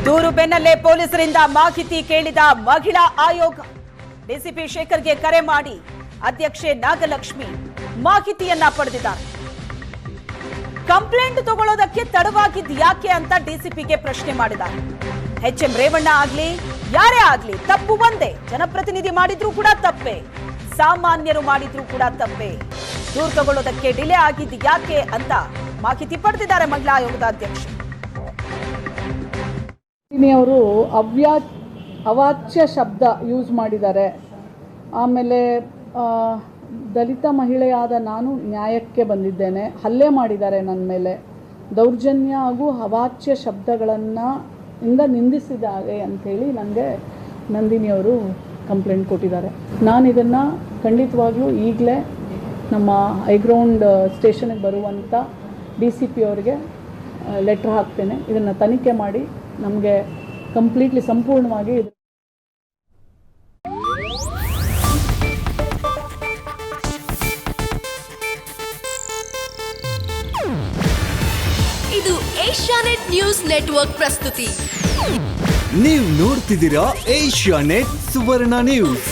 ದೂರು ಬೆನ್ನಲ್ಲೇ ಪೊಲೀಸರಿಂದ ಮಾಹಿತಿ ಕೇಳಿದ ಮಹಿಳಾ ಆಯೋಗ. ಡಿಸಿಪಿ ಶೇಖರ್ಗೆ ಕರೆ ಮಾಡಿ ಅಧ್ಯಕ್ಷೆ ನಾಗಲಕ್ಷ್ಮಿ ಮಾಹಿತಿಯನ್ನ ಪಡೆದಿದ್ದಾರೆ. ಕಂಪ್ಲೇಂಟ್ ತಗೊಳ್ಳೋದಕ್ಕೆ ತಡವಾಗಿದ್ದು ಯಾಕೆ ಅಂತ ಡಿಸಿಪಿಗೆ ಪ್ರಶ್ನೆ ಮಾಡಿದ್ದಾರೆ. ಎಚ್ಎಂ ರೇವಣ್ಣ ಆಗ್ಲಿ ಯಾರೇ ಆಗ್ಲಿ ತಪ್ಪು ಒಂದೇ. ಜನಪ್ರತಿನಿಧಿ ಮಾಡಿದ್ರೂ ಕೂಡ ತಪ್ಪೇ, ಸಾಮಾನ್ಯರು ಮಾಡಿದ್ರೂ ಕೂಡ ತಪ್ಪೇ. ದೂರು ತಗೊಳ್ಳೋದಕ್ಕೆ ಡಿಲೇ ಆಗಿದ್ದು ಯಾಕೆ ಅಂತ ಮಾಹಿತಿ ಪಡೆದಿದ್ದಾರೆ ಮಹಿಳಾ ಆಯೋಗದ ಅಧ್ಯಕ್ಷೆ. ಅವರು ಅವಾಚ್ಯ ಶಬ್ದ ಯೂಸ್ ಮಾಡಿದ್ದಾರೆ. ಆಮೇಲೆ ದಲಿತ ಮಹಿಳೆಯಾದ ನಾನು ನ್ಯಾಯಕ್ಕೆ ಬಂದಿದ್ದೇನೆ, ಹಲ್ಲೆ ಮಾಡಿದ್ದಾರೆ ನನ್ನ ಮೇಲೆ, ದೌರ್ಜನ್ಯ ಹಾಗೂ ಅವಾಚ್ಯ ಶಬ್ದಗಳನ್ನು ನಿಂದಿಸಿದ್ದಾರೆ ಅಂಥೇಳಿ ನನಗೆ ನಂದಿನಿಯವರು ಕಂಪ್ಲೇಂಟ್ ಕೊಟ್ಟಿದ್ದಾರೆ. ನಾನು ಇದನ್ನು ಖಂಡಿತವಾಗ್ಲೂ ಈಗಲೇ ನಮ್ಮ ಹೈಗ್ರೌಂಡ್ ಸ್ಟೇಷನ್ಗೆ ಬರುವಂಥ DCP ಅವರಿಗೆ ಲೆಟ್ರ್ ಹಾಕ್ತೇನೆ. ಇದನ್ನು ತನಿಖೆ ಮಾಡಿ ನಮಗೆ ಕಂಪ್ಲೀಟ್ಲಿ ಸಂಪೂರ್ಣವಾಗಿ ಇದು ಏಷ್ಯಾನೆಟ್ ನ್ಯೂಸ್ ನೆಟ್ವರ್ಕ್ ಪ್ರಸ್ತುತಿ. ನೀವು ನೋಡ್ತಿದ್ದೀರಾ ಏಷ್ಯಾನೆಟ್ ಸುವರ್ಣ ನ್ಯೂಸ್.